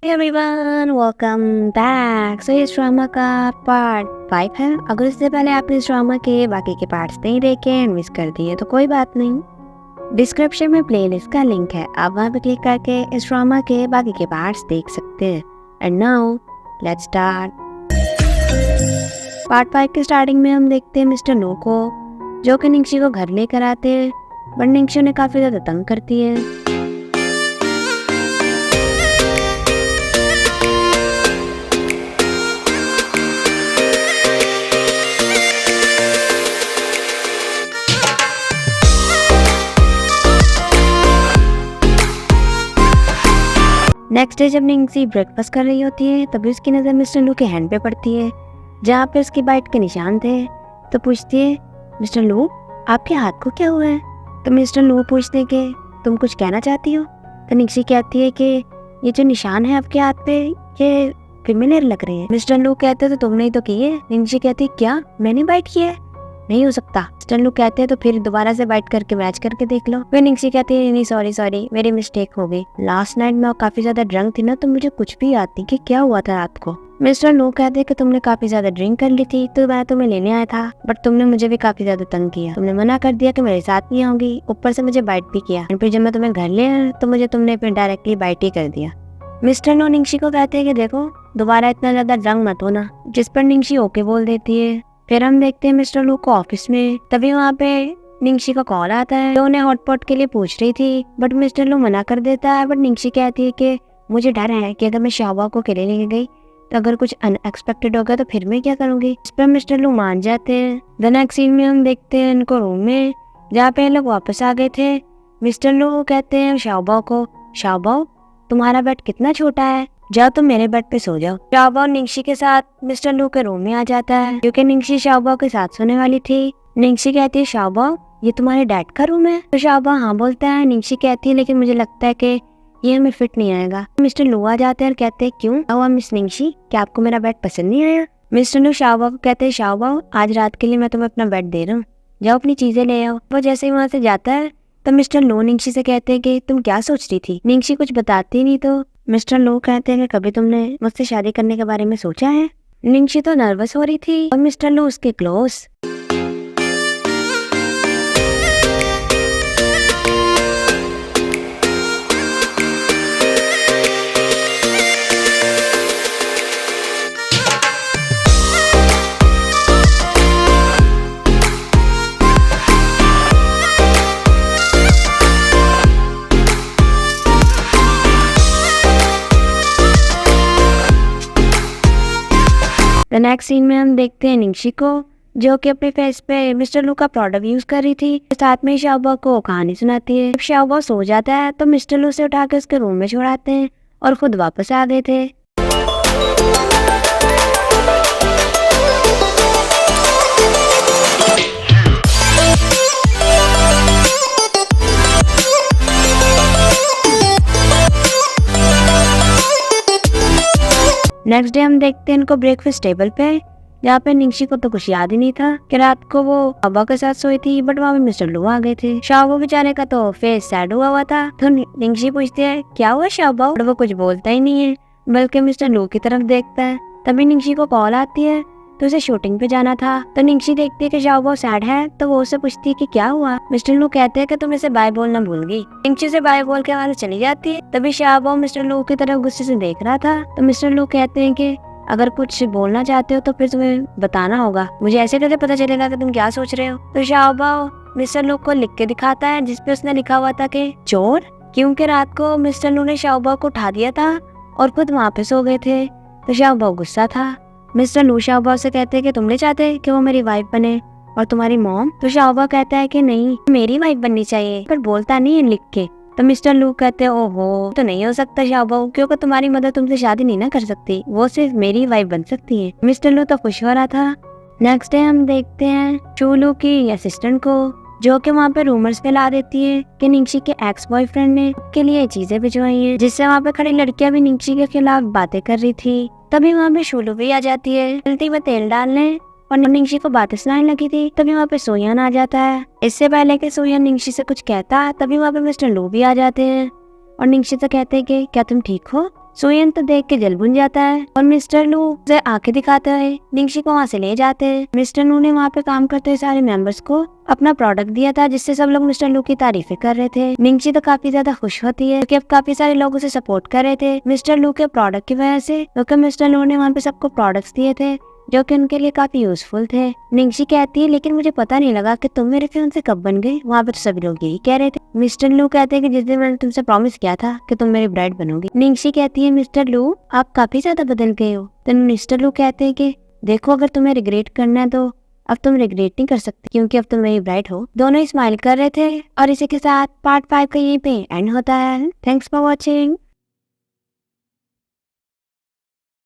Hey everyone, welcome back. So इस drama का part 5 है। अगर इससे पहले आपने इस ड्रामा के बाकी के पार्ट्स नहीं देखे एंड मिस कर दिए तो कोई बात नहीं, डिस्क्रिप्शन में प्लेलिस्ट का लिंक है, आप वहाँ पे क्लिक करके इस ड्रामा के बाकी के पार्ट्स देख सकते हैं। And now let's start. Part 5 के स्टार्टिंग में हम देखते हैं मिस्टर नो को, जो कि निंगशी को घर लेकर आते हैं, बट निंगशी उन्हें काफ़ी ज़्यादा तंग करती है। नेक्स्ट डे जब निंगशी ब्रेकफास्ट कर रही होती है तभी उसकी नज़र मिस्टर लू के हैंड पे पड़ती है, जहाँ पे उसकी बाइट के निशान थे। तो पूछती है, मिस्टर लू आपके हाथ को क्या हुआ है? तो मिस्टर लू पूछते हैं कि तुम कुछ कहना चाहती हो? तो निंगशी कहती है कि ये जो निशान है आपके हाथ पे ये फेमिलियर लग रहे हैं। मिस्टर लू कहते हैं तो तुमने ही तो की है। निंगशी कहती है क्या मैंने बाइट किया है? नहीं हो सकता। मिस्टर लू कहते हैं तो फिर दोबारा से बाइट करके मैच करके देख लो। फिर निंगशी कहती है नहीं सॉरी मेरी मिस्टेक हो गई, लास्ट नाइट मैं काफी ज्यादा ड्रंक थी ना, तो मुझे कुछ भी याद नहीं कि क्या हुआ था रात को। मिस्टर लू कहते हैं कि तुमने काफी ज्यादा ड्रिंक कर ली थी तो मैं तुम्हें लेने आया था, बट तुमने मुझे भी काफी ज्यादा तंग किया, तुमने मना कर दिया कि मेरे साथ नहीं आऊंगी, ऊपर से मुझे बाइट भी किया, फिर जब मैं तुम्हें घर ले आया तो मुझे तुमने फिर डायरेक्टली बाइट ही कर दिया। मिस्टर नो निंगशी को कहते हैं कि देखो दोबारा इतना ज्यादा ड्रंक मत होना, जिस पर निंगशी ओके बोल देती है। फिर हम देखते हैं मिस्टर लू को ऑफिस में, तभी वहाँ पे निंगशी का कॉल आता है, जो उन्हें हॉटपॉट के लिए पूछ रही थी, बट मिस्टर लू मना कर देता है। बट निंगशी कहती है कि मुझे डर है कि अगर मैं शाओबा को अकेले लेके गई तो अगर कुछ अनएक्सपेक्टेड हो गया तो फिर मैं क्या करूंगी। इस पर मिस्टर लू मान जाते हैं। द नेक्स्ट सीन में हम देखते हैं इनको रूम में, जहाँ पे लोग वापस आ गए थे। मिस्टर लू कहते हैं शाओबा को, शाओबा तुम्हारा बेड कितना छोटा है, जाओ तुम मेरे बेड पे सो जाओ। शाओबा और निंगशी के साथ मिस्टर लू के रूम में आ जाता है, क्योंकि निंगशी शाओबा के साथ सोने वाली थी। निंगशी कहती है शाओबा ये तुम्हारे डैड का रूम है? तो शाओबा हाँ बोलता है। निंगशी कहती है लेकिन मुझे लगता है कि ये हमें फिट नहीं आएगा। मिस्टर लू आ जाते हैं और कहते हैं क्यों हुआ मिस निंगशी, क्या आपको मेरा बेड पसंद नहीं आया? मिस्टर लू शाओबा को कहते हैं शाओबा आज रात के लिए मैं तुम्हें अपना बेड दे रहा हूँ, जाओ अपनी चीजें ले आओ। वो जैसे ही वहाँ से जाता है तो मिस्टर लू निंगशी से कहते हैं कि तुम क्या सोच रही थी? निंगशी कुछ बताती नहीं। तो मिस्टर लू कहते हैं कि कभी तुमने मुझसे शादी करने के बारे में सोचा है? निंगशी तो नर्वस हो रही थी और मिस्टर लू उसके क्लोज। द नेक्स्ट सीन में हम देखते हैं निंगशी को, जो कि अपने फेस पे मिस्टर लू का प्रोडक्ट यूज कर रही थी। साथ में शाओबा को कहानी सुनाती है। जब शाओबा सो जाता है तो मिस्टर लू से उठा के उसके रूम में छोड़ाते हैं और खुद वापस आ गए थे। नेक्स्ट डे हम देखते हैं इनको ब्रेकफास्ट टेबल पे, जहाँ पे निंगशी को तो कुछ याद ही नहीं था कि रात को वो शाओबा के साथ सोई थी, बट वहाँ पे मिस्टर लू आ गए थे। शाओबा बेचारे का तो फेस सैड हुआ था। तो निंगशी पूछती है क्या हुआ शाओबा, बट वो कुछ बोलता ही नहीं है, बल्कि मिस्टर लू की तरफ देखता है। तभी निंगशी को कॉल आती है तो उसे शूटिंग पे जाना था। तो निंगशी देखती है कि शाओबा सैड है, तो वो उससे पूछती है कि क्या हुआ। मिस्टर लू कहते हैं कि तुम इसे बाय बोलना भूल गई। निंगशी से बाय बोल के वहाँ से चली जाती है। तभी शाओबा मिस्टर लू की तरफ गुस्से से देख रहा था। तो मिस्टर लू कहते हैं कि अगर कुछ बोलना चाहते हो तो फिर तुम्हें बताना होगा, मुझे ऐसे कैसे पता चलेगा कि तुम क्या सोच रहे हो। तो शाओबा मिस्टर लू को लिख के दिखाता है, जिसपे उसने लिखा हुआ था कि चोर, क्योंकि रात को मिस्टर लू ने शाओबा को उठा दिया था और खुद वहाँ पे सो गए थे। तो शाओबा गुस्सा था। मिस्टर लू शाओबा से कहते हैं कि तुम नहीं चाहते कि वो मेरी वाइफ बने और तुम्हारी मॉम? तो शाओबा कहता है कि नहीं मेरी वाइफ बननी चाहिए, पर बोलता नहीं है लिख के। तो मिस्टर लू कहते हैं ओहो तो नहीं हो सकता शाओबा, क्योंकि तुम्हारी मदर तुमसे शादी नहीं ना कर सकती, वो सिर्फ मेरी वाइफ बन सकती है। मिस्टर लू तो खुश हो रहा था। नेक्स्ट डे हम देखते हैं शूलू की असिस्टेंट को, जो कि वहाँ पे रूमर्स फैला देती है कि निंगशी के एक्स बॉयफ्रेंड ने के लिए चीजें भिजवाई हैं, जिससे वहाँ पे खड़ी लड़कियां भी निंगशी के खिलाफ बातें कर रही थी। तभी वहाँ पे शूलू भी आ जाती है जल्दी में तेल डालने, और निंगशी को बातें सुनाने लगी थी। तभी वहाँ पे सोयान आ जाता है। इससे पहले कि सोयान निंगशी से कुछ कहता, तभी वहाँ पे मिस्टर लू भी आ जाते हैं और निंगशी से कहते हैं कि क्या तुम ठीक हो, सुयन तो देख के जल भुन जाता है और मिस्टर लू से आंखें दिखाते हुए निंगशी को वहाँ से ले जाते हैं। मिस्टर लू ने वहाँ पे काम करते हुए सारे मेंबर्स को अपना प्रोडक्ट दिया था, जिससे सब लोग मिस्टर लू की तारीफें कर रहे थे। निंगशी तो काफी ज्यादा खुश होती है क्योंकि अब काफी सारे लोग उसे सपोर्ट कर रहे थे मिस्टर लू के प्रोडक्ट की वजह से, क्योंकि मिस्टर लू ने वहाँ पे सबको प्रोडक्ट्स दिए थे जो कि उनके लिए काफी यूजफुल थे। निंगशी कहती है लेकिन मुझे पता नहीं लगा कि तुम मेरे फियांसे कब बन गए। वहाँ पे तो सभी लोग यही कह रहे थे। मिस्टर लू कहते हैं कि जिस दिन मैंने तुमसे प्रॉमिस किया था कि तुम मेरी ब्राइड बनोगी। निंगशी कहती है मिस्टर लू आप काफी ज्यादा बदल गए हो। तो मिस्टर लू कहते हैं कि देखो अगर तुम्हें रिग्रेट करना है तो अब तुम रिग्रेट नहीं कर सकते क्योंकि अब तुम मेरी ब्राइड हो। दोनों ही स्माइल कर रहे थे और इसी के साथ पार्ट 5 का यहीं पे एंड होता है। Thanks for watching.